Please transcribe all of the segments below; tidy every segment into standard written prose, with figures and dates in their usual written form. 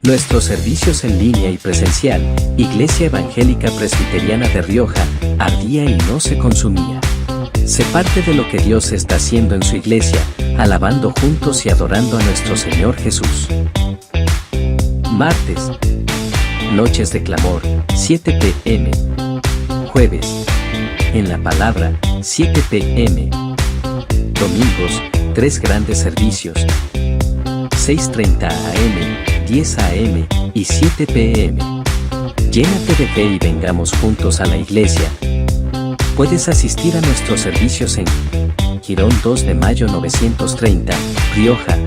Nuestros servicios en línea y presencial, Iglesia Evangélica Presbiteriana de Rioja, ardía y no se consumía. Sé parte de lo que Dios está haciendo en su iglesia, alabando juntos y adorando a nuestro Señor Jesús. Martes, noches de clamor, 7 p.m. Jueves, en la palabra, 7 p.m. Domingos, 3 grandes servicios, 6:30 a.m., 10 a.m. y 7 p.m. Llénate de fe y vengamos juntos a la iglesia. Puedes asistir a nuestros servicios en Girón 2 de Mayo 930, Rioja.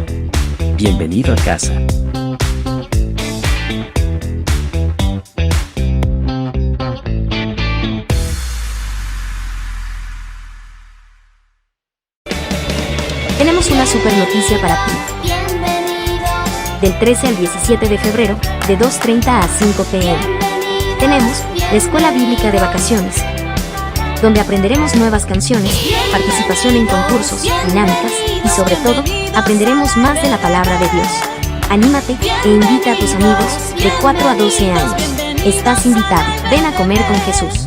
Bienvenido a casa. Tenemos una super noticia para ti. Del 13 al 17 de febrero, de 2:30 a 5 p.m. Tenemos la Escuela Bíblica de Vacaciones, donde aprenderemos nuevas canciones, participación en concursos, dinámicas y sobre todo, aprenderemos más de la palabra de Dios. Anímate e invita a tus amigos de 4 a 12 años. Estás invitado. Ven a comer con Jesús.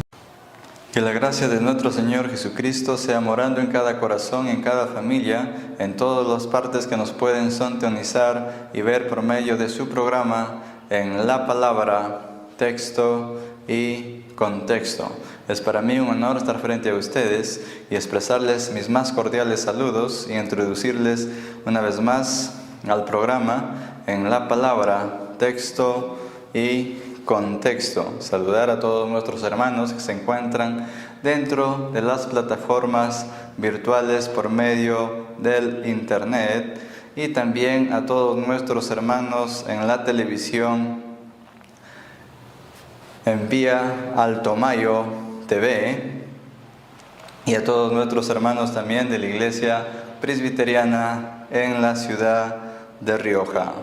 Que la gracia de nuestro Señor Jesucristo sea morando en cada corazón, en cada familia, en todas las partes que nos pueden sintonizar y ver por medio de su programa en la palabra, texto y contexto. Es para mí un honor estar frente a ustedes y expresarles mis más cordiales saludos y introducirles una vez más al programa en la palabra, texto y contexto. Saludar a todos nuestros hermanos que se encuentran dentro de las plataformas virtuales por medio del internet y también a todos nuestros hermanos en la televisión en vía Alto Mayo TV y a todos nuestros hermanos también de la Iglesia Presbiteriana en la ciudad de Rioja.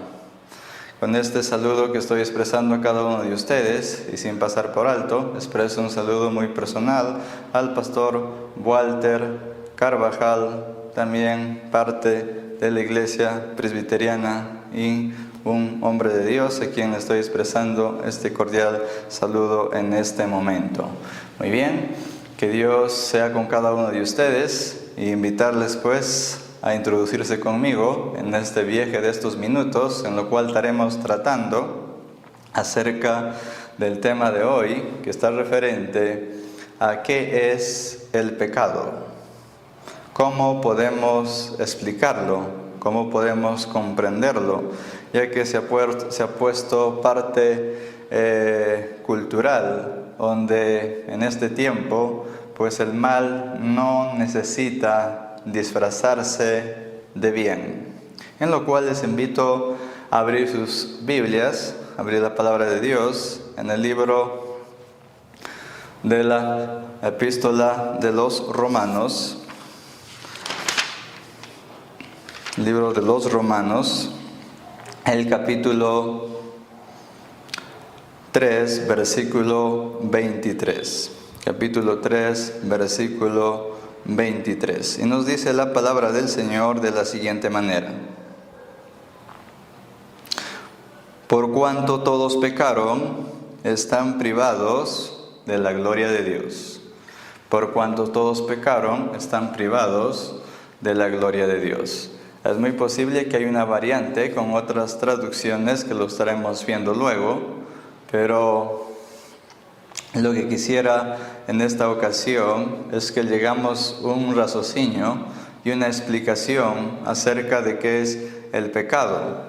Con este saludo que estoy expresando a cada uno de ustedes, y sin pasar por alto, expreso un saludo muy personal al pastor Walter Carvajal, también parte de la Iglesia Presbiteriana y un hombre de Dios, a quien le estoy expresando este cordial saludo en este momento. Muy bien, que Dios sea con cada uno de ustedes y invitarles pues a introducirse conmigo en este viaje de estos minutos, en lo cual estaremos tratando acerca del tema de hoy, que está referente a qué es el pecado, cómo podemos explicarlo, cómo podemos comprenderlo, ya que se ha puesto parte cultural, donde en este tiempo pues el mal no necesita disfrazarse de bien. En lo cual les invito a abrir sus Biblias, abrir la palabra de Dios en el libro de la Epístola de los Romanos. Libro de los Romanos, el capítulo 3, versículo 23. Capítulo 3, versículo 23. Y nos dice la palabra del Señor de la siguiente manera: por cuanto todos pecaron, están privados de la gloria de Dios. Por cuanto todos pecaron, están privados de la gloria de Dios. Es muy posible que hay una variante con otras traducciones que lo estaremos viendo luego, pero lo que quisiera en esta ocasión es que llegamos a un raciocinio y una explicación acerca de qué es el pecado.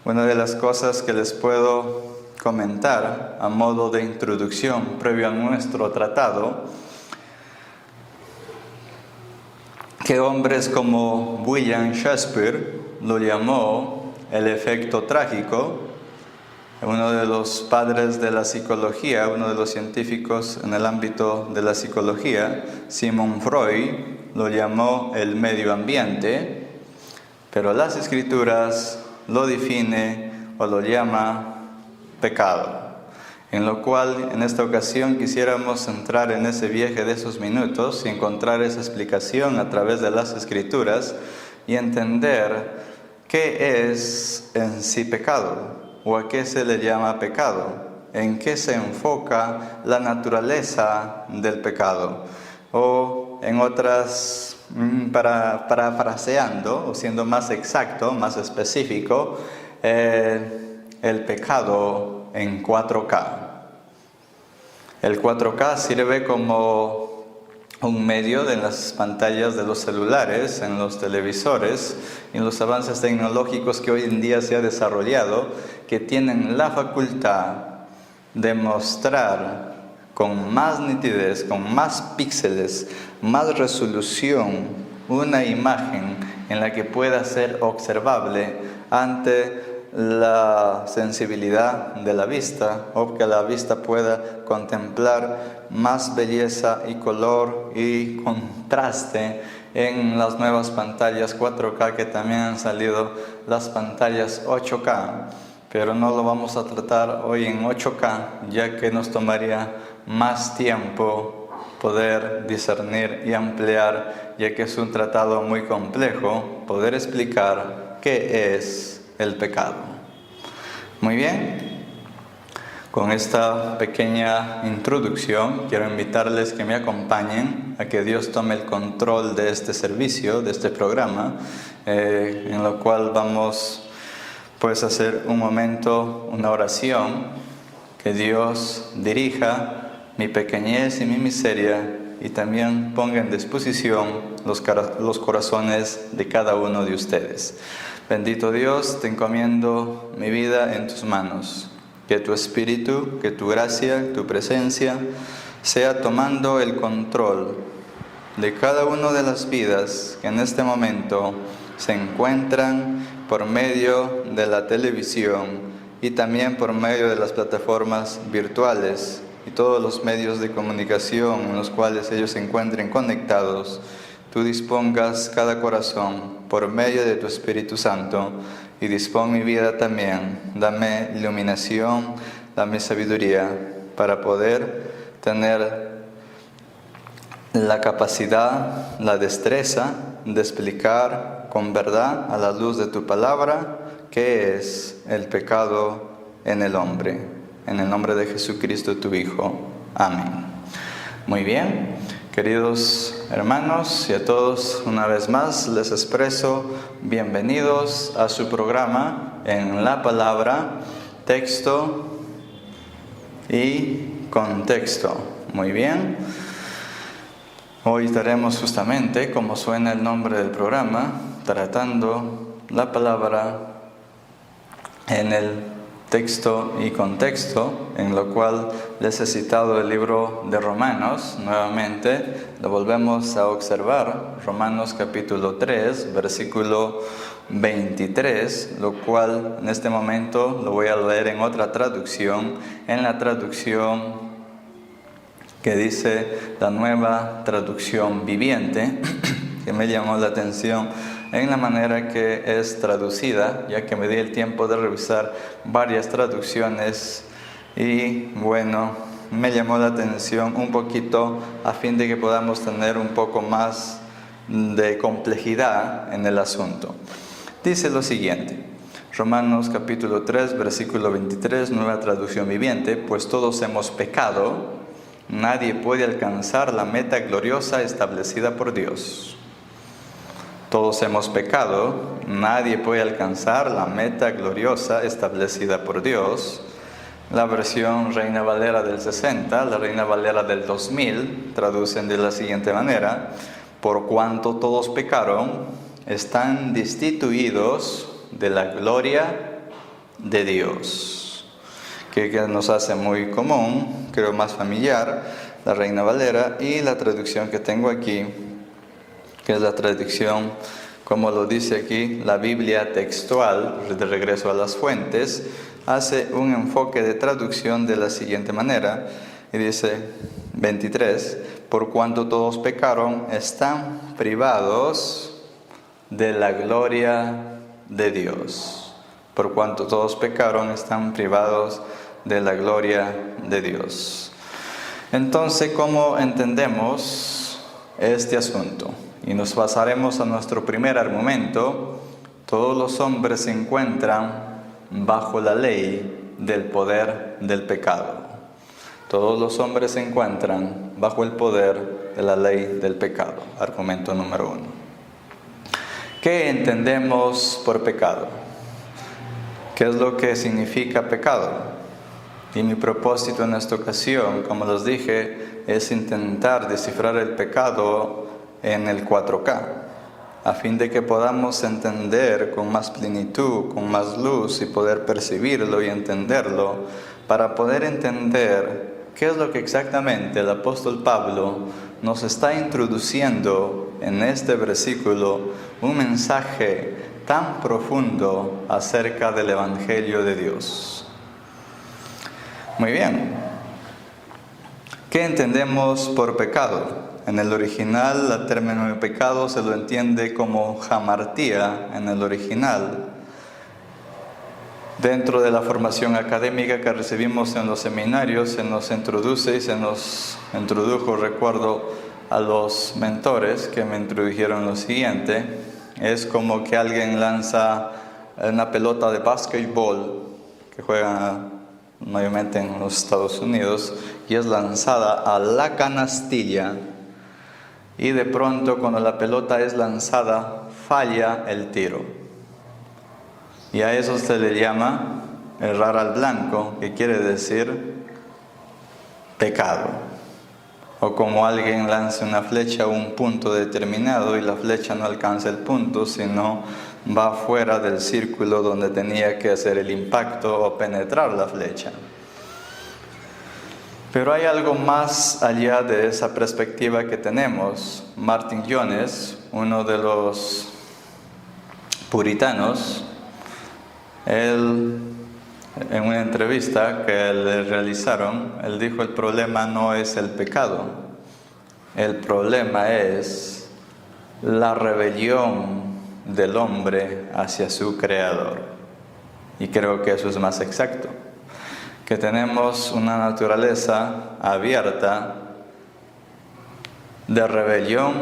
Una de las cosas que les puedo comentar a modo de introducción previo a nuestro tratado, que hombres como William Shakespeare lo llamó el efecto trágico. Uno de los padres de la psicología, uno de los científicos en el ámbito de la psicología, Sigmund Freud, lo llamó el medio ambiente, pero las Escrituras lo define o lo llama pecado. En lo cual, en esta ocasión, quisiéramos entrar en ese viaje de esos minutos y encontrar esa explicación a través de las Escrituras y entender qué es en sí pecado. ¿O a qué se le llama pecado? ¿En qué se enfoca la naturaleza del pecado? O en otras, parafraseando o siendo más exacto, más específico, el pecado en 4K. El 4K sirve como un medio en las pantallas de los celulares, en los televisores, en los avances tecnológicos que hoy en día se ha desarrollado, que tienen la facultad de mostrar con más nitidez, con más píxeles, más resolución, una imagen en la que pueda ser observable ante la sensibilidad de la vista, o que la vista pueda contemplar más belleza y color y contraste en las nuevas pantallas 4K, que también han salido las pantallas 8K, pero no lo vamos a tratar hoy en 8K, ya que nos tomaría más tiempo poder discernir y ampliar, ya que es un tratado muy complejo, poder explicar qué es el pecado. Muy bien, con esta pequeña introducción quiero invitarles que me acompañen a que Dios tome el control de este servicio, de este programa, en lo cual vamos pues a hacer un momento, una oración, que Dios dirija mi pequeñez y mi miseria y también ponga en disposición los corazones de cada uno de ustedes. Bendito Dios, te encomiendo mi vida en tus manos. Que tu Espíritu, que tu gracia, tu presencia sea tomando el control de cada una de las vidas que en este momento se encuentran por medio de la televisión y también por medio de las plataformas virtuales y todos los medios de comunicación en los cuales ellos se encuentren conectados. Tú dispongas cada corazón por medio de tu Espíritu Santo y dispón mi vida también. Dame iluminación, dame sabiduría para poder tener la capacidad, la destreza de explicar con verdad a la luz de tu palabra qué es el pecado en el hombre. En el nombre de Jesucristo, tu Hijo. Amén. Muy bien. Queridos hermanos y a todos, una vez más les expreso bienvenidos a su programa en la palabra, texto y contexto. Muy bien. Hoy estaremos justamente, como suena el nombre del programa, tratando la palabra en el texto y contexto, en lo cual les he citado el libro de Romanos. Nuevamente lo volvemos a observar, Romanos capítulo 3, versículo 23, lo cual en este momento lo voy a leer en otra traducción, en la traducción que dice la Nueva Traducción Viviente, que me llamó la atención en la manera que es traducida, ya que me di el tiempo de revisar varias traducciones y bueno, me llamó la atención un poquito a fin de que podamos tener un poco más de complejidad en el asunto. Dice lo siguiente, Romanos capítulo 3, versículo 23, Nueva Traducción Viviente: pues todos hemos pecado, nadie puede alcanzar la meta gloriosa establecida por Dios. Todos hemos pecado, nadie puede alcanzar la meta gloriosa establecida por Dios. La versión Reina Valera del 60, la Reina Valera del 2000, traducen de la siguiente manera: por cuanto todos pecaron, están destituidos de la gloria de Dios. Que nos hace muy común, creo más familiar, la Reina Valera, y la traducción que tengo aquí, que es la traducción, como lo dice aquí, la Biblia textual, de Regreso a las Fuentes, hace un enfoque de traducción de la siguiente manera, y dice 23, por cuanto todos pecaron, están privados de la gloria de Dios. Por cuanto todos pecaron, están privados de la gloria de Dios. Entonces, ¿cómo entendemos este asunto? Y nos pasaremos a nuestro primer argumento. Todos los hombres se encuentran bajo la ley del poder del pecado. Todos los hombres se encuentran bajo el poder de la ley del pecado. Argumento número 1. ¿Qué entendemos por pecado? ¿Qué es lo que significa pecado? Y mi propósito en esta ocasión, como les dije, es intentar descifrar el pecado en el 4K, a fin de que podamos entender con más plenitud, con más luz y poder percibirlo y entenderlo, para poder entender qué es lo que exactamente el apóstol Pablo nos está introduciendo en este versículo, un mensaje tan profundo acerca del Evangelio de Dios. Muy bien. ¿Qué entendemos por pecado? En el original, el término de pecado se lo entiende como hamartía en el original. Dentro de la formación académica que recibimos en los seminarios, se nos introduce y se nos introdujo, recuerdo, a los mentores que me introdujeron lo siguiente. Es como que alguien lanza una pelota de básquetbol que juega mayormente en los Estados Unidos y es lanzada a la canastilla, y de pronto cuando la pelota es lanzada falla el tiro, y a eso se le llama errar al blanco, que quiere decir pecado. O como alguien lanza una flecha a un punto determinado y la flecha no alcanza el punto, sino va fuera del círculo donde tenía que hacer el impacto o penetrar la flecha. Pero hay algo más allá de esa perspectiva que tenemos. Martin Jones, uno de los puritanos, él, en una entrevista que le realizaron, él dijo: el problema no es el pecado, el problema es la rebelión del hombre hacia su Creador. Y creo que eso es más exacto, que tenemos una naturaleza abierta de rebelión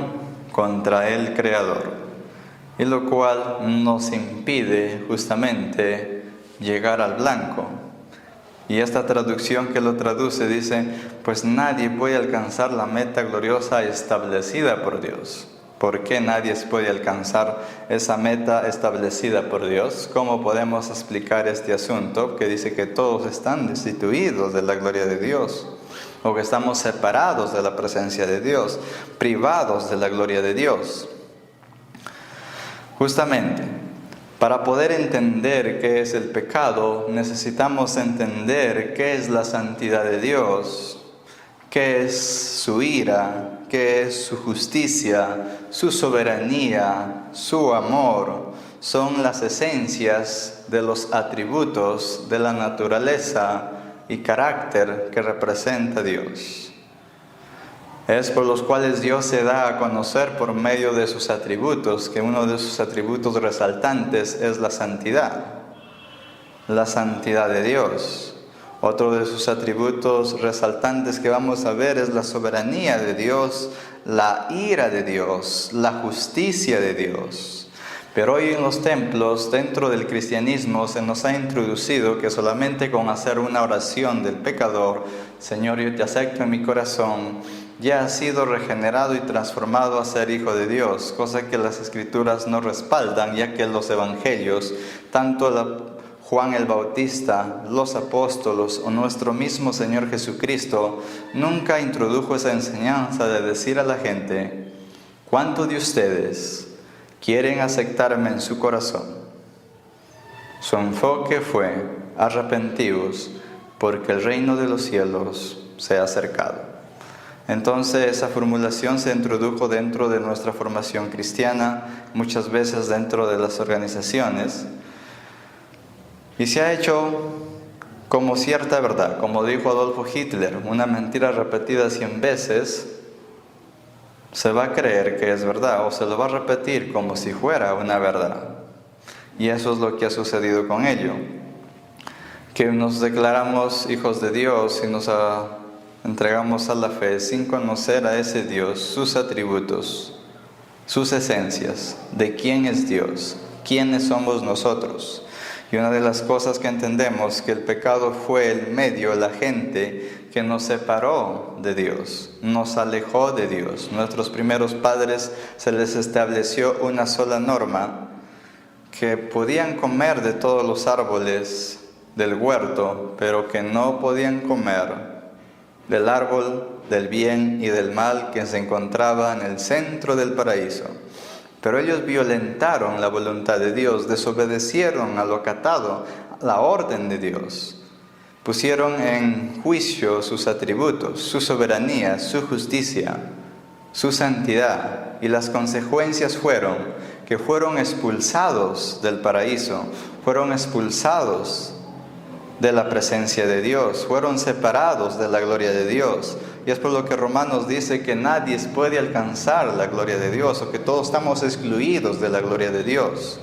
contra el Creador, y lo cual nos impide justamente llegar al blanco. Y esta traducción que lo traduce dice: pues nadie puede alcanzar la meta gloriosa establecida por Dios. ¿Por qué nadie puede alcanzar esa meta establecida por Dios? ¿Cómo podemos explicar este asunto que dice que todos están destituidos de la gloria de Dios? O que estamos separados de la presencia de Dios, privados de la gloria de Dios. Justamente, para poder entender qué es el pecado, necesitamos entender qué es la santidad de Dios, qué es su ira, qué es su justicia, su soberanía, su amor. Son las esencias de los atributos de la naturaleza y carácter que representa Dios. Es por los cuales Dios se da a conocer por medio de sus atributos, que uno de sus atributos resaltantes es la santidad de Dios. Otro de sus atributos resaltantes que vamos a ver es la soberanía de Dios, la ira de Dios, la justicia de Dios. Pero hoy en los templos, dentro del cristianismo, se nos ha introducido que solamente con hacer una oración del pecador: Señor, yo te acepto en mi corazón, ya has sido regenerado y transformado a ser hijo de Dios, cosa que las Escrituras no respaldan, ya que los evangelios, tanto Juan el Bautista, los apóstolos o nuestro mismo Señor Jesucristo, nunca introdujo esa enseñanza de decir a la gente: ¿cuántos de ustedes quieren aceptarme en su corazón? Su enfoque fue: arrepentíos, porque el reino de los cielos se ha acercado. Entonces esa formulación se introdujo dentro de nuestra formación cristiana, muchas veces dentro de las organizaciones, y se ha hecho como cierta verdad. Como dijo Adolfo Hitler, una mentira repetida 100 veces se va a creer que es verdad, o se lo va a repetir como si fuera una verdad. Y eso es lo que ha sucedido con ello, que nos declaramos hijos de Dios y nos entregamos a la fe sin conocer a ese Dios, sus atributos, sus esencias, de quién es Dios, quiénes somos nosotros. Y una de las cosas que entendemos que el pecado fue el medio, la gente que nos separó de Dios, nos alejó de Dios. Nuestros primeros padres se les estableció una sola norma, que podían comer de todos los árboles del huerto, pero que no podían comer del árbol del bien y del mal que se encontraba en el centro del paraíso. Pero ellos violentaron la voluntad de Dios, desobedecieron al acatado, la orden de Dios. Pusieron en juicio sus atributos, su soberanía, su justicia, su santidad. Y las consecuencias fueron que fueron expulsados del paraíso, fueron expulsados de la presencia de Dios, fueron separados de la gloria de Dios. Y es por lo que Romanos dice que nadie puede alcanzar la gloria de Dios, o que todos estamos excluidos de la gloria de Dios.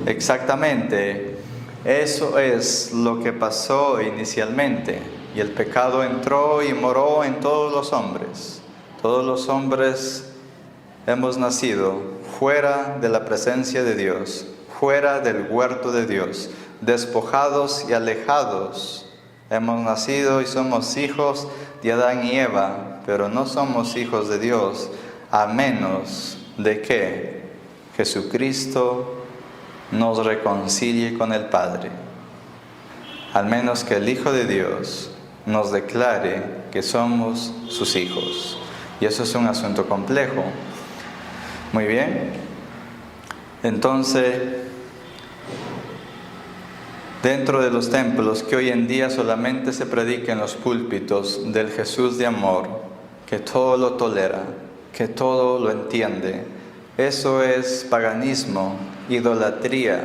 Exactamente, eso es lo que pasó inicialmente. Y el pecado entró y moró en todos los hombres. Todos los hombres hemos nacido fuera de la presencia de Dios, fuera del huerto de Dios, despojados y alejados. Hemos nacido y somos hijos de Adán y Eva, pero no somos hijos de Dios, a menos de que Jesucristo nos reconcilie con el Padre. Al menos que el Hijo de Dios nos declare que somos sus hijos. Y eso es un asunto complejo. Muy bien. Entonces, dentro de los templos que hoy en día solamente se predica en los púlpitos del Jesús de amor, que todo lo tolera, que todo lo entiende, eso es paganismo, idolatría,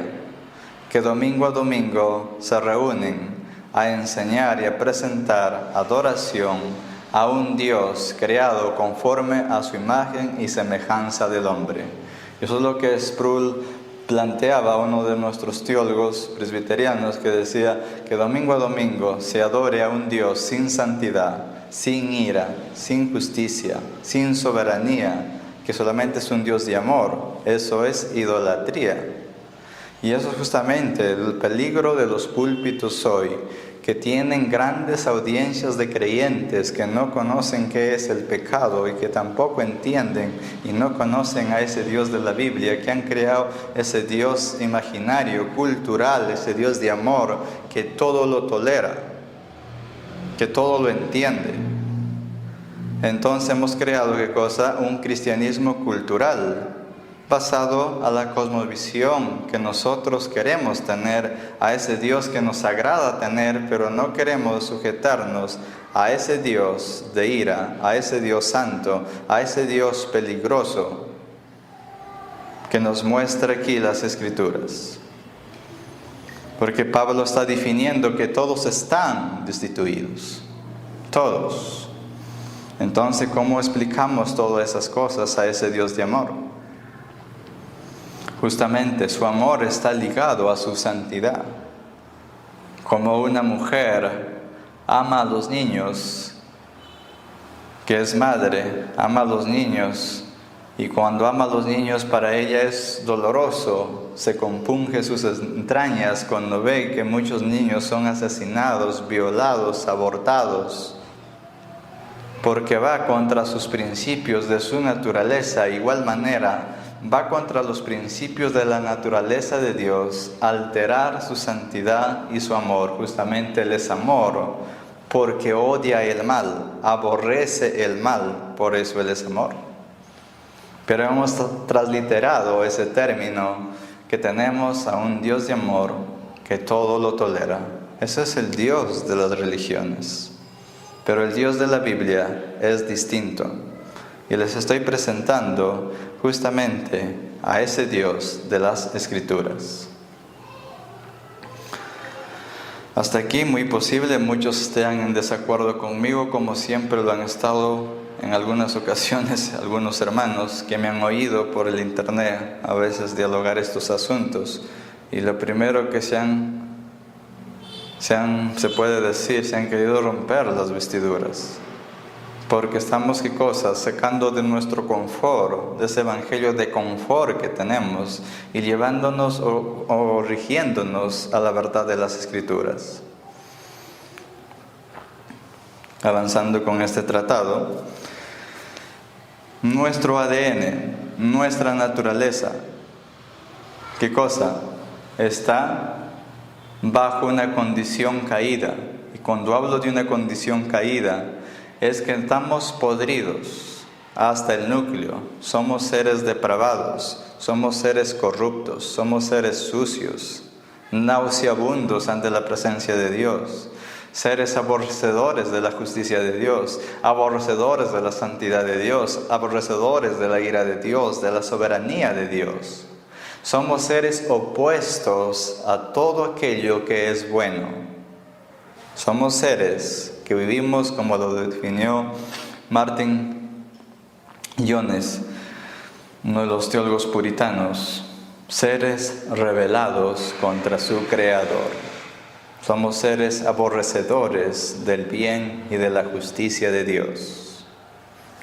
que domingo a domingo se reúnen a enseñar y a presentar adoración a un Dios creado conforme a su imagen y semejanza del hombre. Eso es lo que Sproul planteaba, uno de nuestros teólogos presbiterianos, que decía que domingo a domingo se adore a un Dios sin santidad, sin ira, sin justicia, sin soberanía, que solamente es un Dios de amor. Eso es idolatría. Y eso es justamente el peligro de los púlpitos hoy, que tienen grandes audiencias de creyentes que no conocen qué es el pecado y que tampoco entienden y no conocen a ese Dios de la Biblia, que han creado ese Dios imaginario, cultural, ese Dios de amor que todo lo tolera, que todo lo entiende. Entonces hemos creado, ¿qué cosa? Un cristianismo cultural, basado a la cosmovisión que nosotros queremos tener, a ese Dios que nos agrada tener, pero no queremos sujetarnos a ese Dios de ira, a ese Dios santo, a ese Dios peligroso que nos muestra aquí las Escrituras. Porque Pablo está definiendo que todos están destituidos, todos. Entonces, ¿cómo explicamos todas esas cosas a ese Dios de amor? Justamente su amor está ligado a su santidad. Como una mujer ama a los niños, que es madre, ama a los niños, y cuando ama a los niños para ella es doloroso, se compunge sus entrañas cuando ve que muchos niños son asesinados, violados, abortados, porque va contra sus principios de su naturaleza. De igual manera, va contra los principios de la naturaleza de Dios, alterar su santidad y su amor. Justamente Él es amor, porque odia el mal, aborrece el mal, por eso Él es amor. Pero hemos transliterado ese término, que tenemos a un Dios de amor que todo lo tolera. Ese es el Dios de las religiones. Pero el Dios de la Biblia es distinto. Y les estoy presentando justamente a ese Dios de las Escrituras. Hasta aquí, muy posible, muchos estén en desacuerdo conmigo, como siempre lo han estado en algunas ocasiones algunos hermanos que me han oído por el internet a veces dialogar estos asuntos. Y lo primero que se puede decir, se han querido romper las vestiduras. Porque estamos, ¿qué cosa? Sacando de nuestro confort, de ese evangelio de confort que tenemos y llevándonos o rigiéndonos a la verdad de las Escrituras. Avanzando con este tratado, nuestro ADN, nuestra naturaleza, ¿qué cosa? Está bajo una condición caída. Y cuando hablo de una condición caída, es que estamos podridos hasta el núcleo. Somos seres depravados, somos seres corruptos, somos seres sucios, nauseabundos ante la presencia de Dios, seres aborrecedores de la justicia de Dios, aborrecedores de la santidad de Dios, aborrecedores de la ira de Dios, de la soberanía de Dios. Somos seres opuestos a todo aquello que es bueno. Somos seres que vivimos, como lo definió Martin Jones, uno de los teólogos puritanos, seres rebelados contra su Creador. Somos seres aborrecedores del bien y de la justicia de Dios.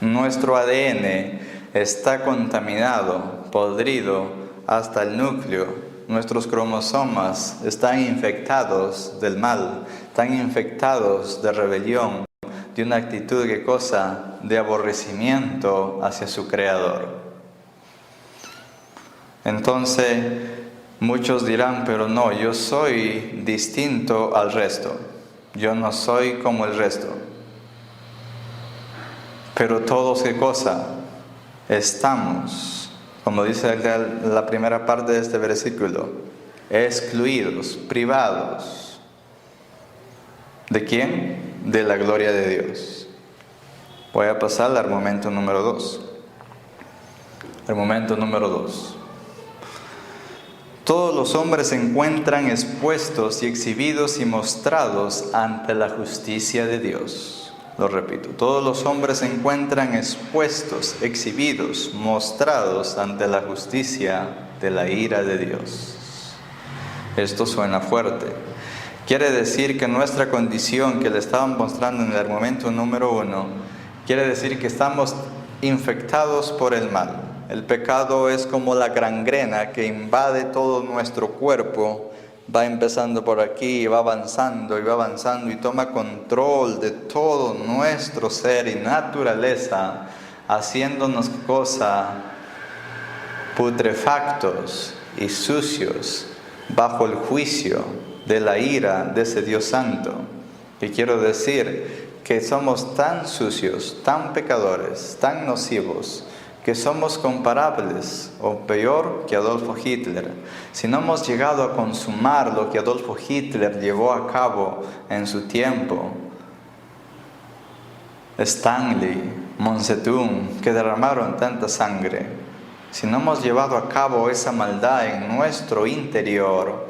Nuestro ADN está contaminado, podrido hasta el núcleo. Nuestros cromosomas están infectados del mal, están infectados de rebelión, de una actitud ¿qué cosa? De aborrecimiento hacia su Creador. Entonces, muchos dirán, pero no, yo soy distinto al resto. Yo no soy como el resto. Pero todos, ¿qué cosa? Estamos, como dice la primera parte de este versículo, excluidos, privados. ¿De quién? De la gloria de Dios. Voy a pasar al argumento número 2. Argumento número 2. Todos los hombres se encuentran expuestos y exhibidos y mostrados ante la justicia de Dios. Lo repito, todos los hombres se encuentran expuestos, exhibidos, mostrados ante la justicia de la ira de Dios. Esto suena fuerte. Quiere decir que nuestra condición que le estaban mostrando en el argumento número 1, quiere decir que estamos infectados por el mal. El pecado es como la gangrena que invade todo nuestro cuerpo, va empezando por aquí, va avanzando y toma control de todo nuestro ser y naturaleza, haciéndonos putrefactos y sucios bajo el juicio de la ira de ese Dios Santo. Y quiero decir que somos tan sucios, tan pecadores, tan nocivos, que somos comparables o peor que Adolfo Hitler. Si no hemos llegado a consumar lo que Adolfo Hitler llevó a cabo en su tiempo, Stanley, Mao Zedong, que derramaron tanta sangre, si no hemos llevado a cabo esa maldad en nuestro interior,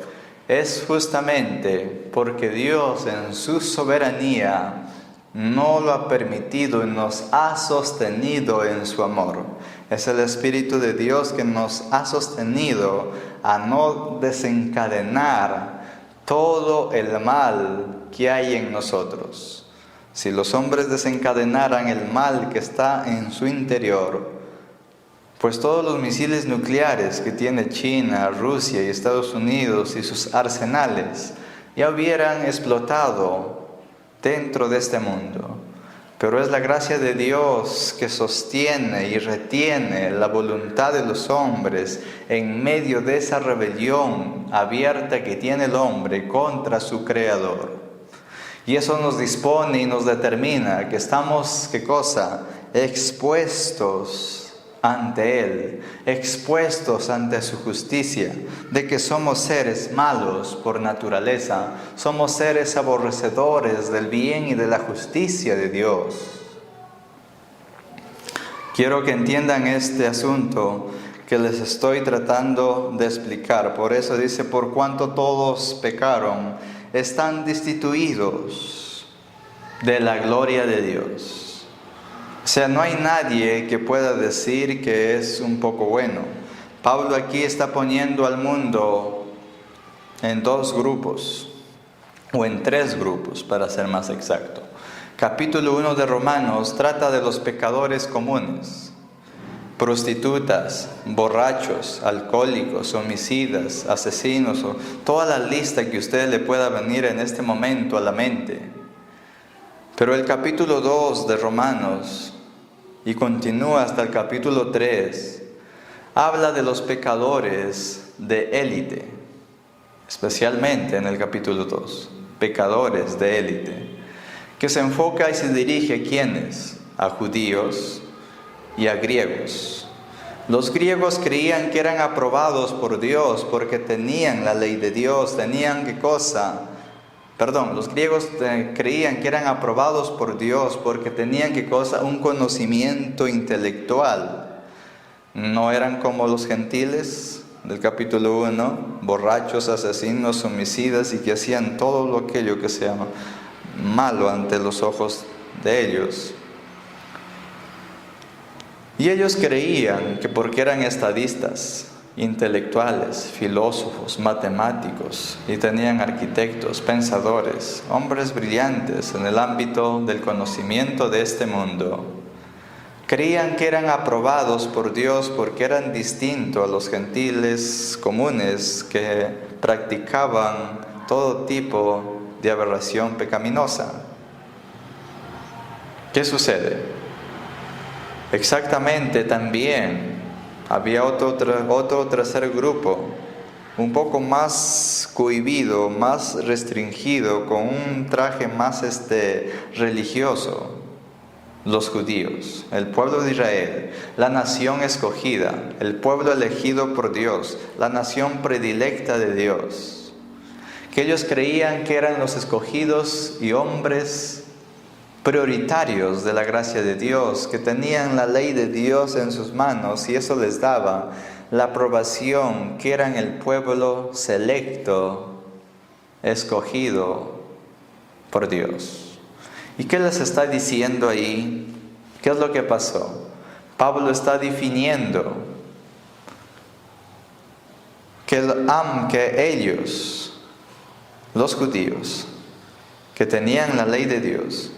es justamente porque Dios en su soberanía no lo ha permitido y nos ha sostenido en su amor. Es el Espíritu de Dios que nos ha sostenido a no desencadenar todo el mal que hay en nosotros. Si los hombres desencadenaran el mal que está en su interior, pues todos los misiles nucleares que tiene China, Rusia y Estados Unidos y sus arsenales ya hubieran explotado dentro de este mundo. Pero es la gracia de Dios que sostiene y retiene la voluntad de los hombres en medio de esa rebelión abierta que tiene el hombre contra su Creador. Y eso nos dispone y nos determina que estamos, ¿qué cosa? Expuestos ante Él, expuestos ante su justicia, de que somos seres malos por naturaleza, somos seres aborrecedores del bien y de la justicia de Dios. Quiero que entiendan este asunto que les estoy tratando de explicar. Por eso dice, por cuanto todos pecaron, están destituidos de la gloria de Dios. O sea, no hay nadie que pueda decir que es un poco bueno. Pablo aquí está poniendo al mundo en 2 grupos, o en 3 grupos, para ser más exacto. Capítulo 1 de Romanos trata de los pecadores comunes, prostitutas, borrachos, alcohólicos, homicidas, asesinos, o toda la lista que a usted le pueda venir en este momento a la mente. Pero el capítulo 2 de Romanos, y continúa hasta el capítulo 3, habla de los pecadores de élite, especialmente en el capítulo 2, pecadores de élite, que se enfoca y se dirige a ¿quiénes? A judíos y a griegos. Los griegos creían que eran aprobados por Dios porque tenían la ley de Dios, tenían ¿qué cosa? Los griegos creían que eran aprobados por Dios porque tenían ¿qué cosa? Un conocimiento intelectual. No eran como los gentiles del capítulo 1, borrachos, asesinos, homicidas y que hacían todo aquello que sea malo ante los ojos de ellos. Y ellos creían que porque eran estadistas, intelectuales, filósofos, matemáticos, y tenían arquitectos, pensadores, hombres brillantes en el ámbito del conocimiento de este mundo, creían que eran aprobados por Dios porque eran distintos a los gentiles comunes que practicaban todo tipo de aberración pecaminosa. ¿Qué sucede? Exactamente también había otro tercer grupo, un poco más cohibido, más restringido, con un traje más religioso. Los judíos, el pueblo de Israel, la nación escogida, el pueblo elegido por Dios, la nación predilecta de Dios, que ellos creían que eran los escogidos y hombres prioritarios de la gracia de Dios, que tenían la ley de Dios en sus manos y eso les daba la aprobación, que eran el pueblo selecto, escogido por Dios. ¿Y qué les está diciendo ahí? ¿Qué es lo que pasó? Pablo está definiendo que ellos, los judíos, que tenían la ley de Dios,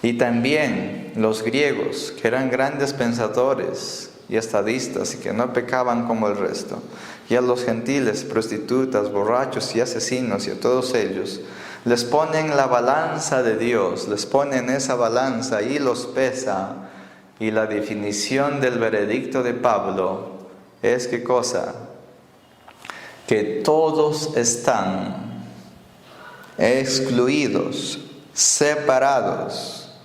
y también los griegos, que eran grandes pensadores y estadistas y que no pecaban como el resto, y a los gentiles, prostitutas, borrachos y asesinos, y a todos ellos, les ponen la balanza de Dios, les ponen esa balanza y los pesa, y la definición del veredicto de Pablo es ¿qué cosa? Que todos están excluidos, separados,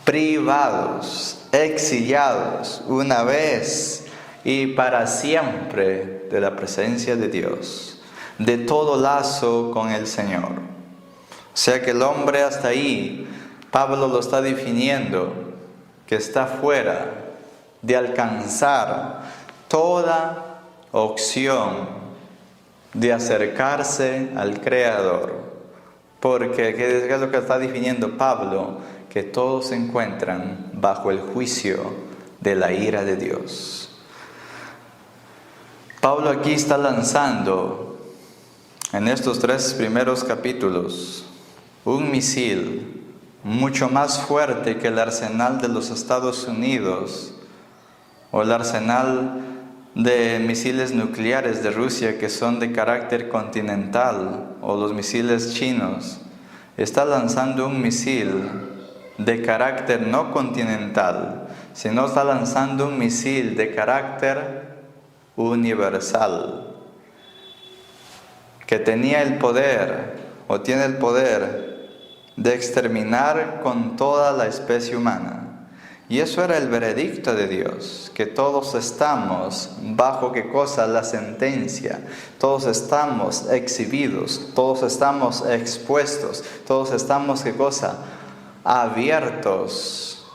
privados, exiliados, una vez y para siempre de la presencia de Dios, de todo lazo con el Señor. O sea que el hombre hasta ahí, Pablo lo está definiendo, que está fuera de alcanzar toda opción de acercarse al Creador. Porque, ¿qué es lo que está definiendo Pablo? Que todos se encuentran bajo el juicio de la ira de Dios. Pablo aquí está lanzando en estos 3 primeros capítulos un misil mucho más fuerte que el arsenal de los Estados Unidos o el arsenal de misiles nucleares de Rusia que son de carácter continental o los misiles chinos. Está lanzando un misil de carácter no continental, sino está lanzando un misil de carácter universal, que tenía el poder, o tiene el poder, de exterminar con toda la especie humana. Y eso era el veredicto de Dios, que todos estamos bajo ¿qué cosa? La sentencia. Todos estamos exhibidos, todos estamos expuestos, todos estamos ¿qué cosa? Abiertos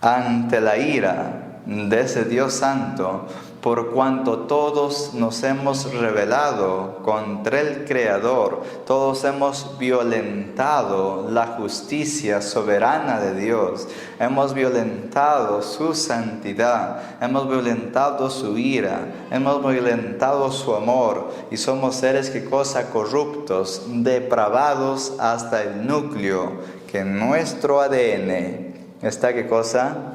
ante la ira de ese Dios santo, por cuanto todos nos hemos rebelado contra el Creador, todos hemos violentado la justicia soberana de Dios, hemos violentado su santidad, hemos violentado su ira, hemos violentado su amor, y somos seres ¿qué cosa? Corruptos, depravados hasta el núcleo, que nuestro ADN está, ¿qué cosa?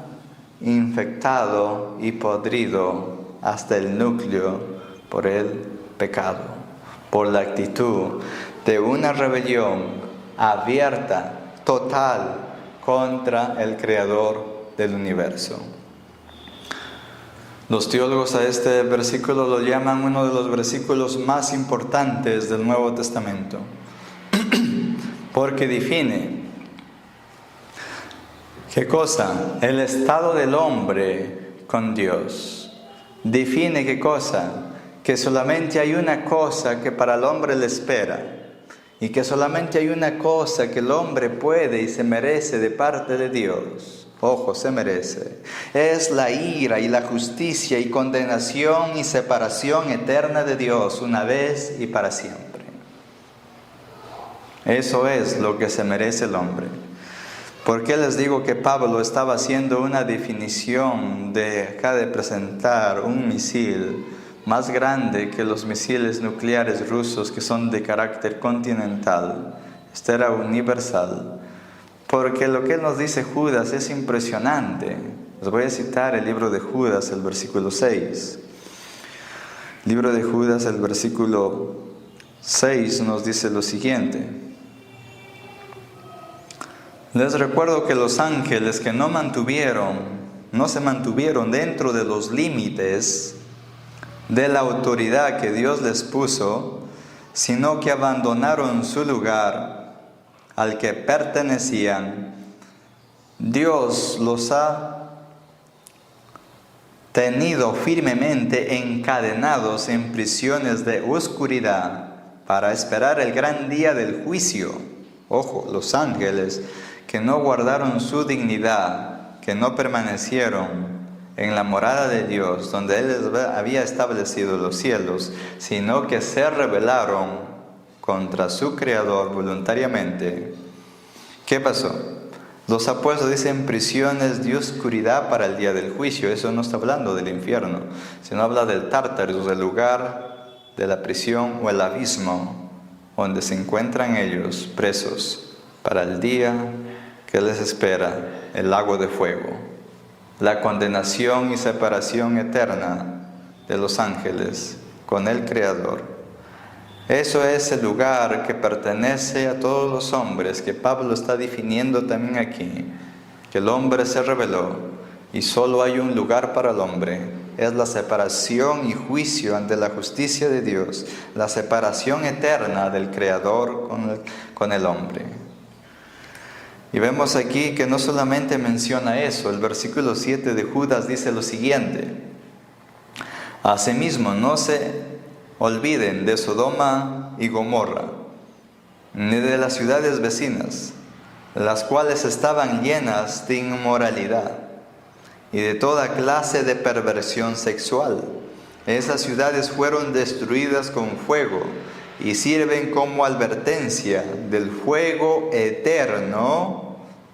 Infectado y podrido hasta el núcleo por el pecado, por la actitud de una rebelión abierta, total, contra el Creador del universo. Los teólogos a este versículo lo llaman uno de los versículos más importantes del Nuevo Testamento, porque define, ¿qué cosa? El estado del hombre con Dios. Define, ¿qué cosa? Que solamente hay una cosa que para el hombre le espera, y que solamente hay una cosa que el hombre puede y se merece de parte de Dios. Ojo, se merece. Es la ira y la justicia y condenación y separación eterna de Dios una vez y para siempre. Eso es lo que se merece el hombre. ¿Por qué les digo que Pablo estaba haciendo una definición de presentar un misil más grande que los misiles nucleares rusos que son de carácter continental? Este era universal. Porque lo que nos dice Judas es impresionante. Les voy a citar el libro de Judas, el versículo 6. El libro de Judas, el versículo 6 nos dice lo siguiente. Les recuerdo que los ángeles que no se mantuvieron dentro de los límites de la autoridad que Dios les puso, sino que abandonaron su lugar al que pertenecían, Dios los ha tenido firmemente encadenados en prisiones de oscuridad para esperar el gran día del juicio. Ojo, los ángeles que no guardaron su dignidad, que no permanecieron en la morada de Dios, donde Él había establecido los cielos, sino que se rebelaron contra su Creador voluntariamente. ¿Qué pasó? Los apóstoles dicen prisiones de oscuridad para el día del juicio. Eso no está hablando del infierno, sino habla del Tártaro, del lugar de la prisión o el abismo donde se encuentran ellos presos para el día que les espera, el lago de fuego, la condenación y separación eterna de los ángeles con el Creador. Eso es el lugar que pertenece a todos los hombres, que Pablo está definiendo también aquí, que el hombre se rebeló y solo hay un lugar para el hombre. Es la separación y juicio ante la justicia de Dios, la separación eterna del Creador con el hombre. Y vemos aquí que no solamente menciona eso, el versículo 7 de Judas dice lo siguiente: asimismo, no se olviden de Sodoma y Gomorra, ni de las ciudades vecinas, las cuales estaban llenas de inmoralidad y de toda clase de perversión sexual. Esas ciudades fueron destruidas con fuego y sirven como advertencia del fuego eterno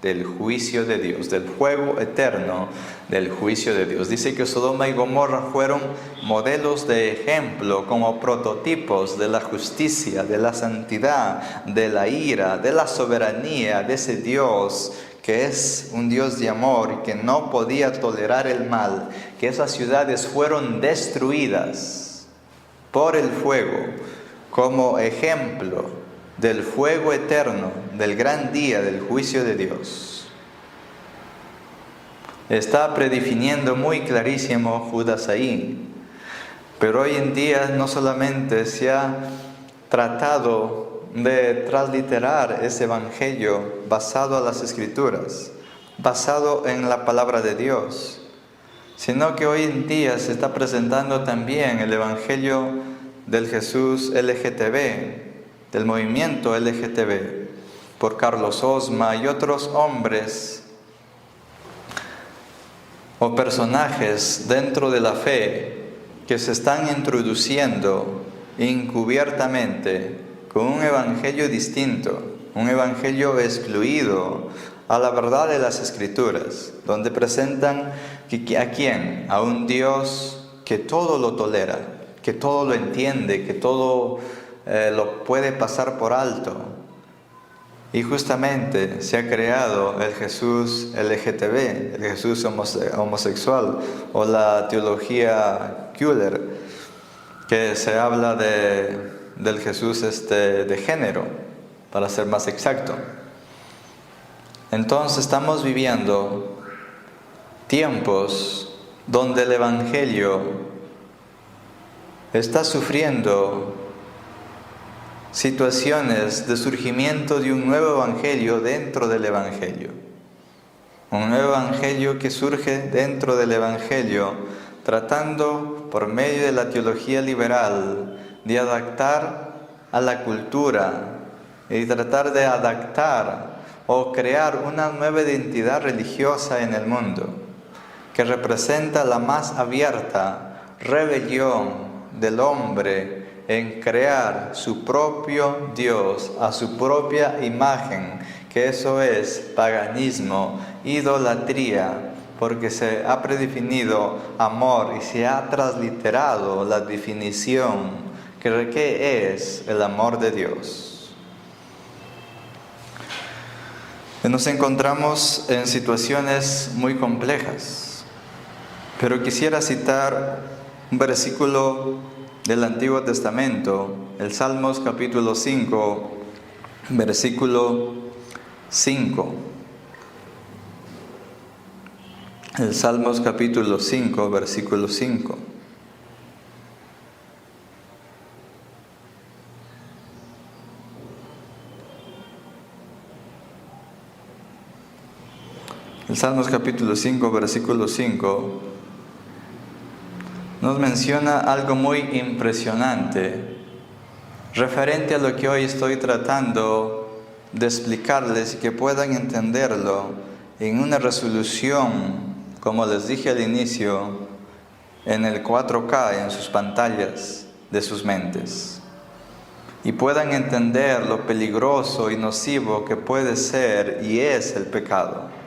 del juicio de Dios, del fuego eterno del juicio de Dios. Dice que Sodoma y Gomorra fueron modelos de ejemplo, como prototipos de la justicia, de la santidad, de la ira, de la soberanía de ese Dios que es un Dios de amor y que no podía tolerar el mal. Que esas ciudades fueron destruidas por el fuego como ejemplo del fuego eterno, del gran día del juicio de Dios. Está predefiniendo muy clarísimo Judas ahí. Pero hoy en día no solamente se ha tratado de transliterar ese evangelio basado en las Escrituras, basado en la palabra de Dios, sino que hoy en día se está presentando también el evangelio del Jesús LGTB, del movimiento LGTB, por Carlos Osma y otros hombres o personajes dentro de la fe que se están introduciendo encubiertamente con un evangelio distinto, un evangelio excluido a la verdad de las Escrituras, donde presentan ¿a quién? A un Dios que todo lo tolera, que todo lo entiende, que todo lo puede pasar por alto. Y justamente se ha creado el Jesús LGTB, el Jesús homosexual, o la teología Kühler, que se habla del Jesús de género, para ser más exacto. Entonces estamos viviendo tiempos donde el Evangelio está sufriendo situaciones de surgimiento de un nuevo Evangelio dentro del Evangelio. Un nuevo Evangelio que surge dentro del Evangelio, tratando por medio de la teología liberal de adaptar a la cultura y tratar de adaptar o crear una nueva identidad religiosa en el mundo, que representa la más abierta rebelión del hombre en crear su propio Dios a su propia imagen, que eso es paganismo, idolatría, porque se ha predefinido amor y se ha transliterado la definición que ¿qué es el amor de Dios? Nos encontramos en situaciones muy complejas, pero quisiera citar un versículo del Antiguo Testamento, el Salmos capítulo 5, versículo 5. El Salmos capítulo 5, versículo 5. El Salmos capítulo 5, versículo 5 nos menciona algo muy impresionante referente a lo que hoy estoy tratando de explicarles y que puedan entenderlo en una resolución, como les dije al inicio, en el 4K, en sus pantallas de sus mentes, y puedan entender lo peligroso y nocivo que puede ser y es el pecado.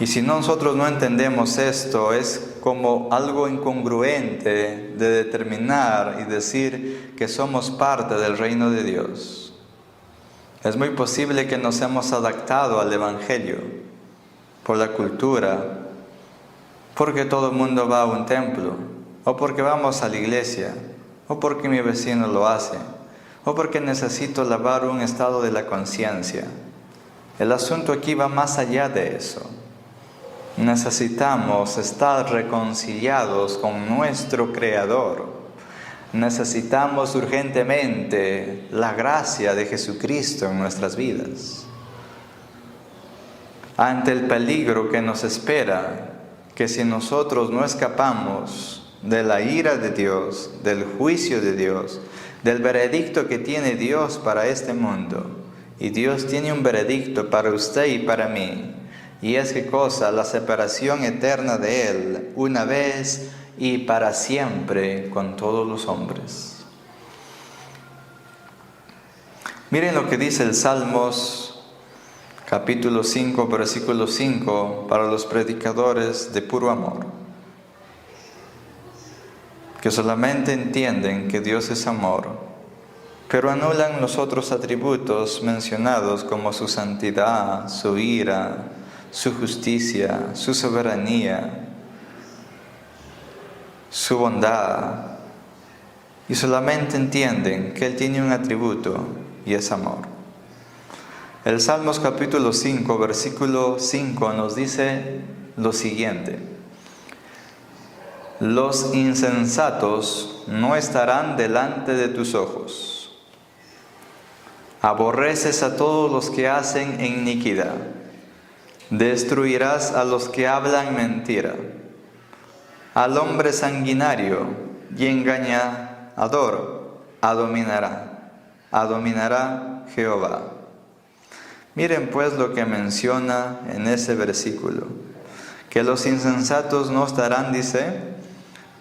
Y si nosotros no entendemos esto, es como algo incongruente de determinar y decir que somos parte del reino de Dios. Es muy posible que nos hemos adaptado al Evangelio por la cultura, porque todo el mundo va a un templo, o porque vamos a la iglesia, o porque mi vecino lo hace, o porque necesito lavar un estado de la conciencia. El asunto aquí va más allá de eso. Necesitamos estar reconciliados con nuestro Creador. Necesitamos urgentemente la gracia de Jesucristo en nuestras vidas. Ante el peligro que nos espera, que si nosotros no escapamos de la ira de Dios, del juicio de Dios, del veredicto que tiene Dios para este mundo, y Dios tiene un veredicto para usted y para mí, y es ¿qué cosa? La separación eterna de Él, una vez y para siempre con todos los hombres. Miren lo que dice el Salmos, capítulo 5, versículo 5, para los predicadores de puro amor, que solamente entienden que Dios es amor, pero anulan los otros atributos mencionados como su santidad, su ira, su justicia, su soberanía, su bondad, y solamente entienden que Él tiene un atributo y es amor. El Salmos capítulo 5, versículo 5 nos dice lo siguiente: los insensatos no estarán delante de tus ojos. Aborreces a todos los que hacen iniquidad. Destruirás a los que hablan mentira. Al hombre sanguinario y engañador abominará Jehová. Miren pues lo que menciona en ese versículo, que los insensatos no estarán, dice,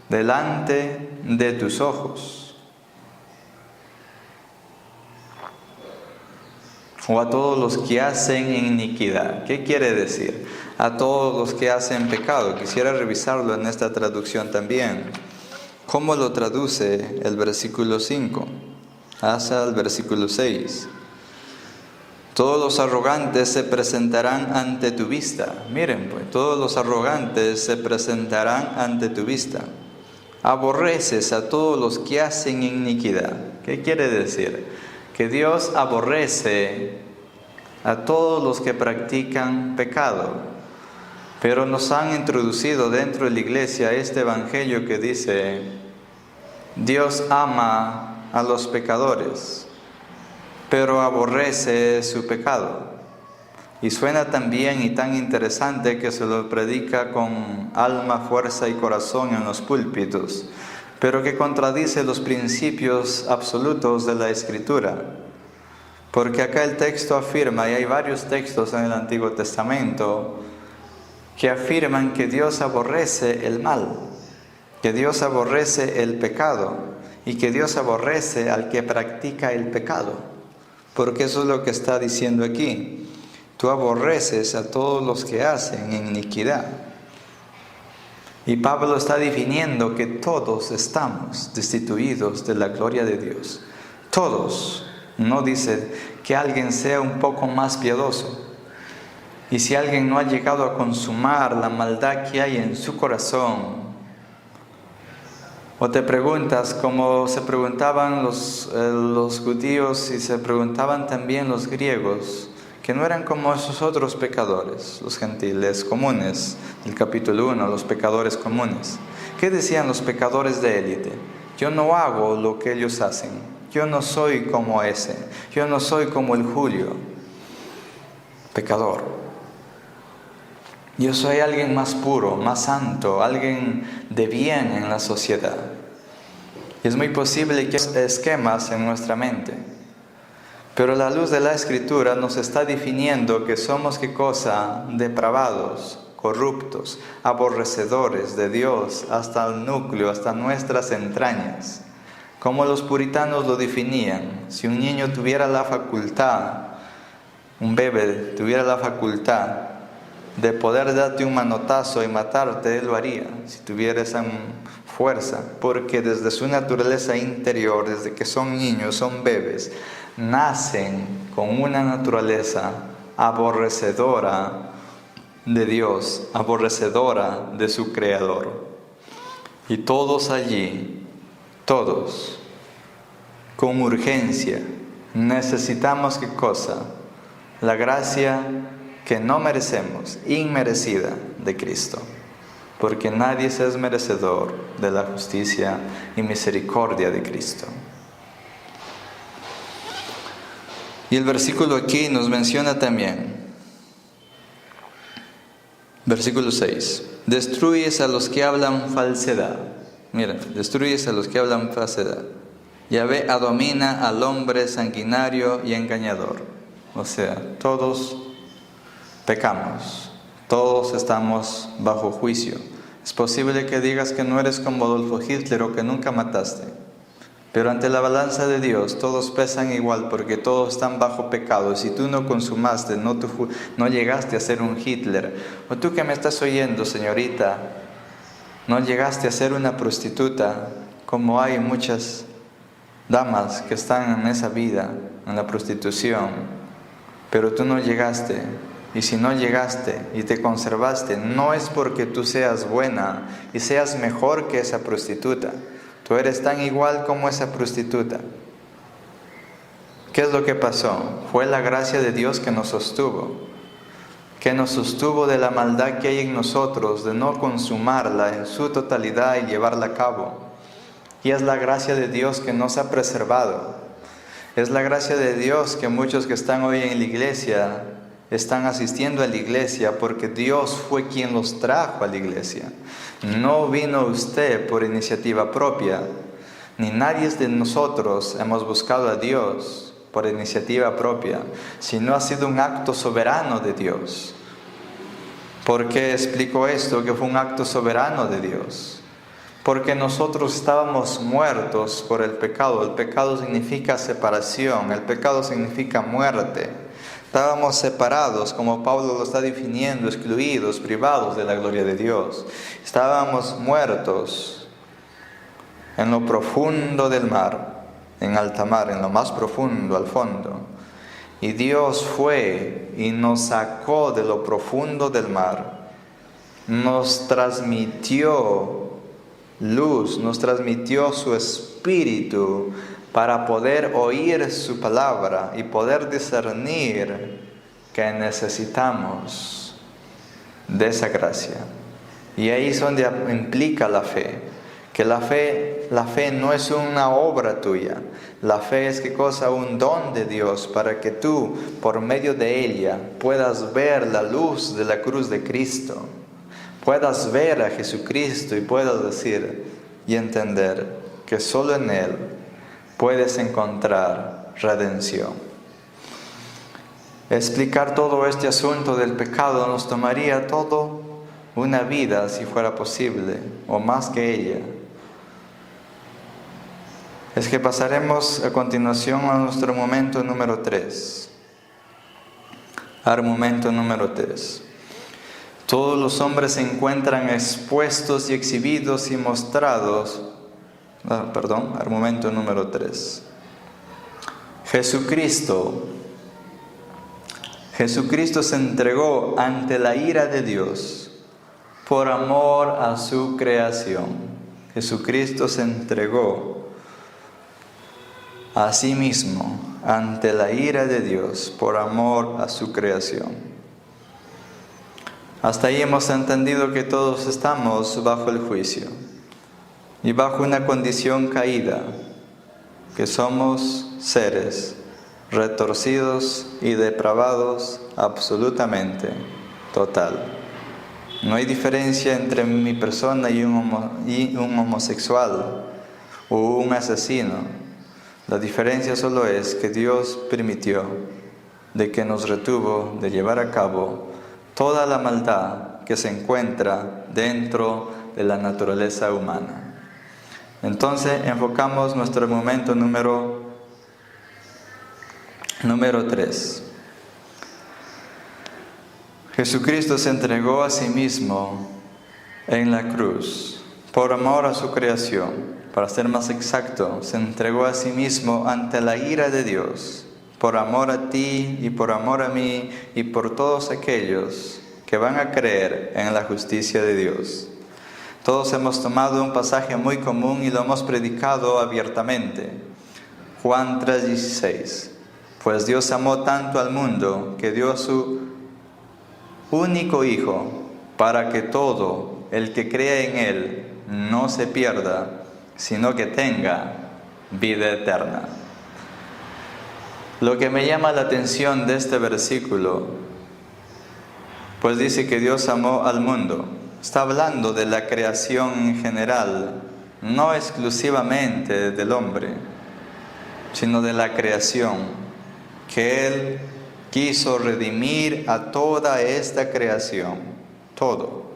delante de tus ojos. O a todos los que hacen iniquidad. ¿Qué quiere decir? A todos los que hacen pecado. Quisiera revisarlo en esta traducción también. ¿Cómo lo traduce el versículo 5? hasta el versículo 6. Todos los arrogantes se presentarán ante tu vista. Miren, pues, todos los arrogantes se presentarán ante tu vista. Aborreces a todos los que hacen iniquidad. ¿Qué quiere decir? Que Dios aborrece a todos los que practican pecado. Pero nos han introducido dentro de la iglesia este evangelio que dice: Dios ama a los pecadores, pero aborrece su pecado. Y suena tan bien y tan interesante que se lo predica con alma, fuerza y corazón en los púlpitos, pero que contradice los principios absolutos de la Escritura. Porque acá el texto afirma, y hay varios textos en el Antiguo Testamento, que afirman que Dios aborrece el mal, que Dios aborrece el pecado y que Dios aborrece al que practica el pecado. Porque eso es lo que está diciendo aquí. Tú aborreces a todos los que hacen iniquidad. Y Pablo está definiendo que todos estamos destituidos de la gloria de Dios. Todos. No dice que alguien sea un poco más piadoso. Y si alguien no ha llegado a consumar la maldad que hay en su corazón, o te preguntas, como se preguntaban los judíos y se preguntaban también los griegos, que no eran como esos otros pecadores, los gentiles comunes, del capítulo 1, los pecadores comunes. ¿Qué decían los pecadores de élite? Yo no hago lo que ellos hacen, yo no soy como ese, yo no soy como el Julio, pecador. Yo soy alguien más puro, más santo, alguien de bien en la sociedad. Y es muy posible que haya esquemas en nuestra mente. Pero la luz de la Escritura nos está definiendo que somos, ¿qué cosa? Depravados, corruptos, aborrecedores de Dios hasta el núcleo, hasta nuestras entrañas. Como los puritanos lo definían, si un niño tuviera la facultad, un bebé tuviera la facultad de poder darte un manotazo y matarte, él lo haría, si tuviera esa fuerza, porque desde su naturaleza interior, desde que son niños, son bebés, nacen con una naturaleza aborrecedora de Dios, aborrecedora de su Creador. Y todos allí, todos, con urgencia, necesitamos, ¿qué cosa? La gracia que no merecemos, inmerecida de Cristo, porque nadie se es merecedor de la justicia y misericordia de Cristo. Y el versículo aquí nos menciona también, versículo 6, destruyes a los que hablan falsedad. Mira, destruyes a los que hablan falsedad. Yahvé abomina al hombre sanguinario y engañador. O sea, todos pecamos, todos estamos bajo juicio. Es posible que digas que no eres como Adolfo Hitler o que nunca mataste, pero ante la balanza de Dios todos pesan igual porque todos están bajo pecado. Si tú no consumaste, no llegaste a ser un Hitler, o tú que me estás oyendo, señorita, no llegaste a ser una prostituta, como hay muchas damas que están en esa vida, en la prostitución, pero tú no llegaste. Y si no llegaste y te conservaste, no es porque tú seas buena y seas mejor que esa prostituta. Tú eres tan igual como esa prostituta. ¿Qué es lo que pasó? Fue la gracia de Dios que nos sostuvo. Que nos sostuvo de la maldad que hay en nosotros, de no consumarla en su totalidad y llevarla a cabo. Y es la gracia de Dios que nos ha preservado. Es la gracia de Dios que muchos que están hoy en la iglesia están asistiendo a la iglesia porque Dios fue quien los trajo a la iglesia. No vino usted por iniciativa propia, ni nadie de nosotros hemos buscado a Dios por iniciativa propia, sino ha sido un acto soberano de Dios. ¿Por qué explico esto? Que fue un acto soberano de Dios. Porque nosotros estábamos muertos por el pecado. El pecado significa separación, el pecado significa muerte. Estábamos separados, como Pablo lo está definiendo, excluidos, privados de la gloria de Dios. Estábamos muertos en lo profundo del mar. en alta mar, en lo más profundo, al fondo. Y Dios fue y nos sacó de lo profundo del mar, nos transmitió luz, nos transmitió su espíritu para poder oír su palabra y poder discernir que necesitamos de esa gracia. Y ahí es donde implica la fe, que la fe no es una obra tuya. La fe es ¿qué cosa? Un don de Dios para que tú, por medio de ella, puedas ver la luz de la cruz de Cristo. Puedas ver a Jesucristo y puedas decir y entender que solo en Él puedes encontrar redención. Explicar todo este asunto del pecado nos tomaría todo una vida si fuera posible, o más que ella. Es que pasaremos a continuación a nuestro momento número 3. Argumento número 3. Todos los hombres se encuentran expuestos y exhibidos y mostrados. Argumento número 3. Jesucristo se entregó ante la ira de Dios por amor a su creación. Jesucristo se entregó a sí mismo ante la ira de Dios por amor a su creación. Hasta ahí hemos entendido que todos estamos bajo el juicio y bajo una condición caída, que somos seres retorcidos y depravados absolutamente, total. No hay diferencia entre mi persona y un homosexual o un asesino. La diferencia solo es que Dios permitió de que nos retuvo de llevar a cabo toda la maldad que se encuentra dentro de la naturaleza humana. Entonces enfocamos nuestro momento número 3. Jesucristo se entregó a sí mismo en la cruz por amor a su creación. Para ser más exacto, se entregó a sí mismo ante la ira de Dios, por amor a ti y por amor a mí y por todos aquellos que van a creer en la justicia de Dios. Todos hemos tomado un pasaje muy común y lo hemos predicado abiertamente. Juan 3:16. Pues Dios amó tanto al mundo que dio a su único Hijo para que todo el que crea en Él no se pierda, sino que tenga vida eterna. Lo que me llama la atención de este versículo, pues dice que Dios amó al mundo. Está hablando de la creación en general, no exclusivamente del hombre, sino de la creación, que Él quiso redimir a toda esta creación, todo.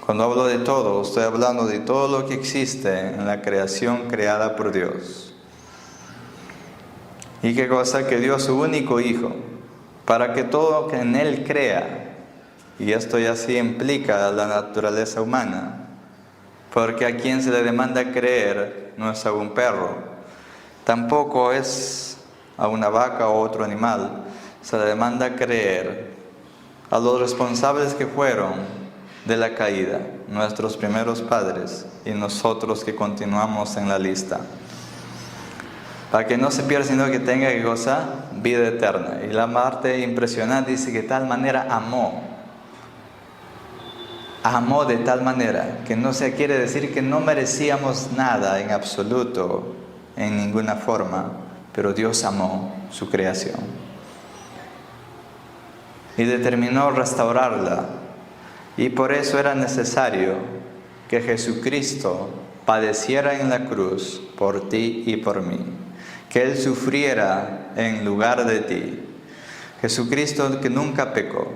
Cuando hablo de todo, estoy hablando de todo lo que existe en la creación creada por Dios. ¿Y qué cosa? Que dio a su único Hijo, para que todo que en Él crea, y esto ya sí implica la naturaleza humana, porque a quien se le demanda creer no es a un perro, tampoco es a una vaca o otro animal, se le demanda creer a los responsables que fueron de la caída, nuestros primeros padres y nosotros que continuamos en la lista, para que no se pierda, sino que tenga que gozar vida eterna. Y la parte impresionante dice que de tal manera amó de tal manera que no se quiere decir que no merecíamos nada en absoluto, en ninguna forma, pero Dios amó su creación y determinó restaurarla. Y por eso era necesario que Jesucristo padeciera en la cruz por ti y por mí, que Él sufriera en lugar de ti. Jesucristo que nunca pecó,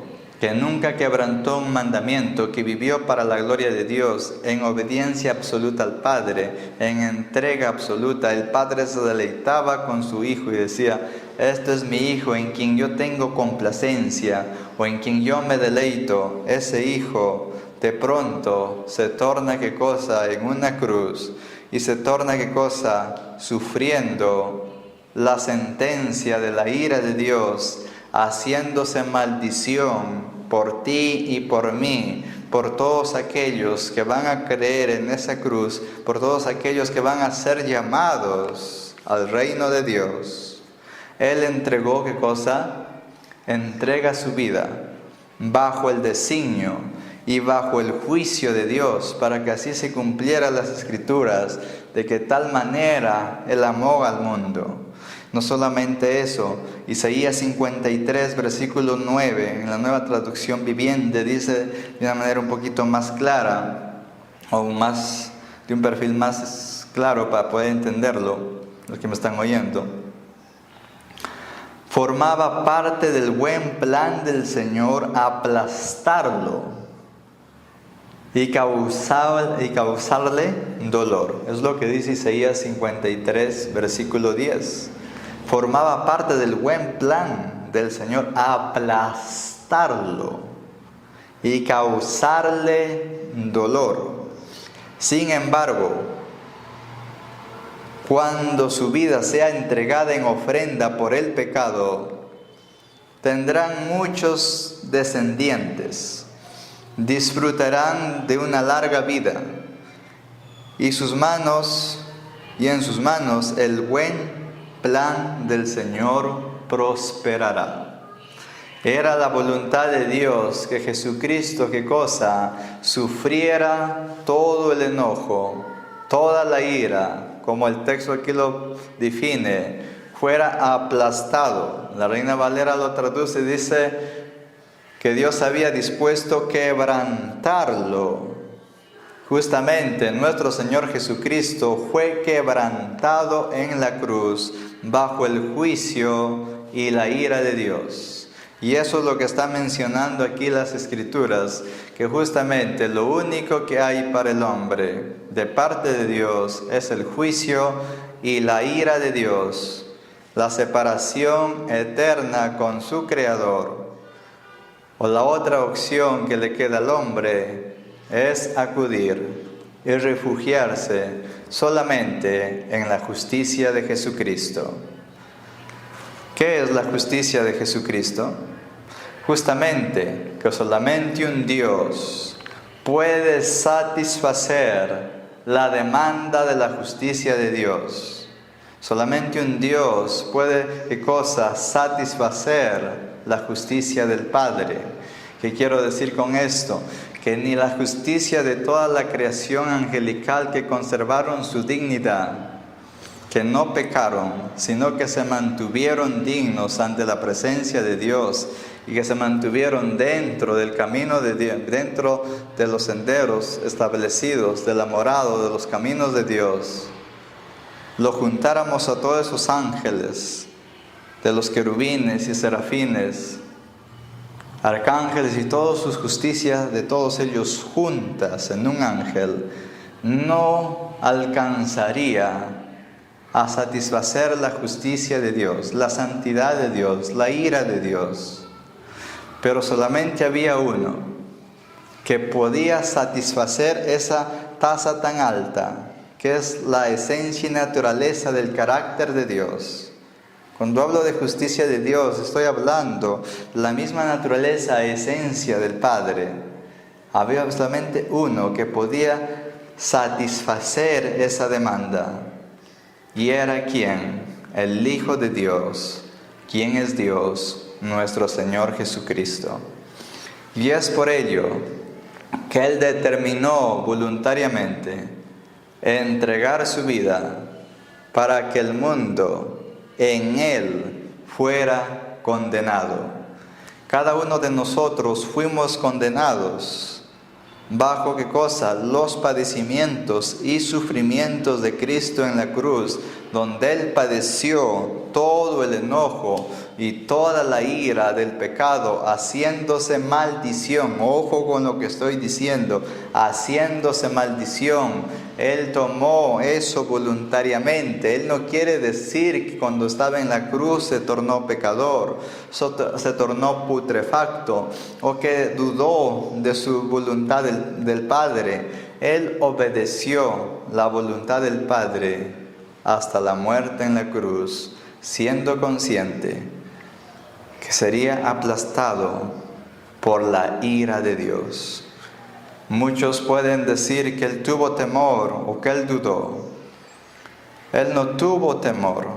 que nunca quebrantó un mandamiento, que vivió para la gloria de Dios, en obediencia absoluta al Padre, en entrega absoluta. El Padre se deleitaba con su Hijo y decía: este es mi Hijo en quien yo tengo complacencia, o en quien yo me deleito. Ese Hijo de pronto se torna, ¿qué cosa?, en una cruz, y se torna, ¿qué cosa?, sufriendo la sentencia de la ira de Dios, haciéndose maldición por ti y por mí, por todos aquellos que van a creer en esa cruz, por todos aquellos que van a ser llamados al reino de Dios. Él entregó, ¿qué cosa? Entrega su vida bajo el designio y bajo el juicio de Dios, para que así se cumplieran las Escrituras, de que tal manera Él amó al mundo. No solamente eso, Isaías 53, versículo 9, en la Nueva Traducción Viviente, dice de una manera un poquito más clara, o más de un perfil más claro para poder entenderlo, los que me están oyendo. Formaba parte del buen plan del Señor aplastarlo y causarle dolor. Es lo que dice Isaías 53, versículo 10. Formaba parte del buen plan del Señor aplastarlo y causarle dolor. Sin embargo, cuando su vida sea entregada en ofrenda por el pecado, tendrán muchos descendientes, disfrutarán de una larga vida, y en sus manos el buen plan del Señor prosperará. Era la voluntad de Dios que Jesucristo, ¿qué cosa? Sufriera todo el enojo, toda la ira, como el texto aquí lo define, fuera aplastado. La Reina Valera lo traduce y dice que Dios había dispuesto quebrantarlo. Justamente nuestro Señor Jesucristo fue quebrantado en la cruz bajo el juicio y la ira de Dios. Y eso es lo que está mencionando aquí las Escrituras, que justamente lo único que hay para el hombre de parte de Dios es el juicio y la ira de Dios, la separación eterna con su Creador. O la otra opción que le queda al hombre es acudir y refugiarse solamente en la justicia de Jesucristo. ¿Qué es la justicia de Jesucristo? Justamente que solamente un Dios puede satisfacer la demanda de la justicia de Dios. Solamente un Dios puede, ¿qué cosa? Satisfacer la justicia del Padre. ¿Qué quiero decir con esto? Que ni la justicia de toda la creación angelical que conservaron su dignidad, que no pecaron, sino que se mantuvieron dignos ante la presencia de Dios y que se mantuvieron dentro del camino de Dios, dentro de los senderos establecidos, de la morada, de los caminos de Dios, lo juntáramos a todos esos ángeles, de los querubines y serafines, arcángeles y todas sus justicias, de todos ellos juntas en un ángel, no alcanzaría a satisfacer la justicia de Dios, la santidad de Dios, la ira de Dios. Pero solamente había uno que podía satisfacer esa tasa tan alta, que es la esencia y naturaleza del carácter de Dios. Cuando hablo de justicia de Dios, estoy hablando de la misma naturaleza, esencia del Padre. Había solamente uno que podía satisfacer esa demanda. ¿Y era quién? El Hijo de Dios. ¿Quién es Dios? Nuestro Señor Jesucristo. Y es por ello que Él determinó voluntariamente entregar su vida para que el mundo en Él fuera condenado. Cada uno de nosotros fuimos condenados bajo ¿qué cosa? Los padecimientos y sufrimientos de Cristo en la cruz, donde Él padeció todo el enojo y toda la ira del pecado, haciéndose maldición. Ojo con lo que estoy diciendo, haciéndose maldición. Él tomó eso voluntariamente. Él no quiere decir que cuando estaba en la cruz se tornó pecador, se tornó putrefacto, o que dudó de su voluntad del Padre. Él obedeció la voluntad del Padre hasta la muerte en la cruz, siendo consciente que sería aplastado por la ira de Dios. Muchos pueden decir que Él tuvo temor o que Él dudó. Él no tuvo temor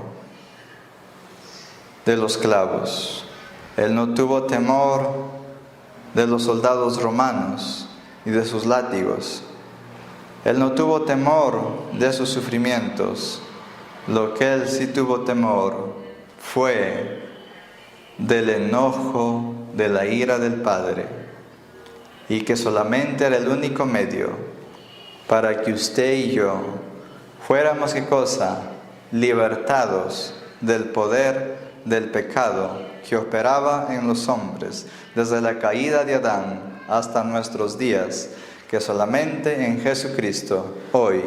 de los clavos. Él no tuvo temor de los soldados romanos y de sus látigos. Él no tuvo temor de sus sufrimientos. Lo que Él sí tuvo temor fue del enojo, de la ira del Padre, y que solamente era el único medio para que usted y yo fuéramos, ¿qué cosa? Libertados del poder del pecado que operaba en los hombres desde la caída de Adán hasta nuestros días, que solamente en Jesucristo hoy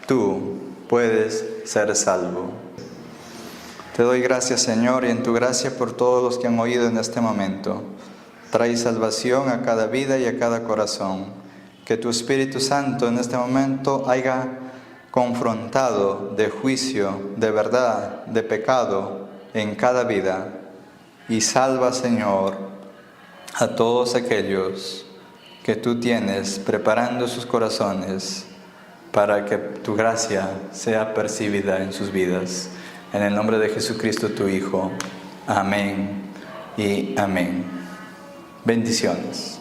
tú puedes ser salvo. Te doy gracias, Señor, y en tu gracia por todos los que han oído en este momento. Trae salvación a cada vida y a cada corazón. Que tu Espíritu Santo en este momento haya confrontado de juicio, de verdad, de pecado en cada vida. Y salva, Señor, a todos aquellos que tú tienes preparando sus corazones para que tu gracia sea percibida en sus vidas. En el nombre de Jesucristo, tu Hijo. Amén y amén. Bendiciones.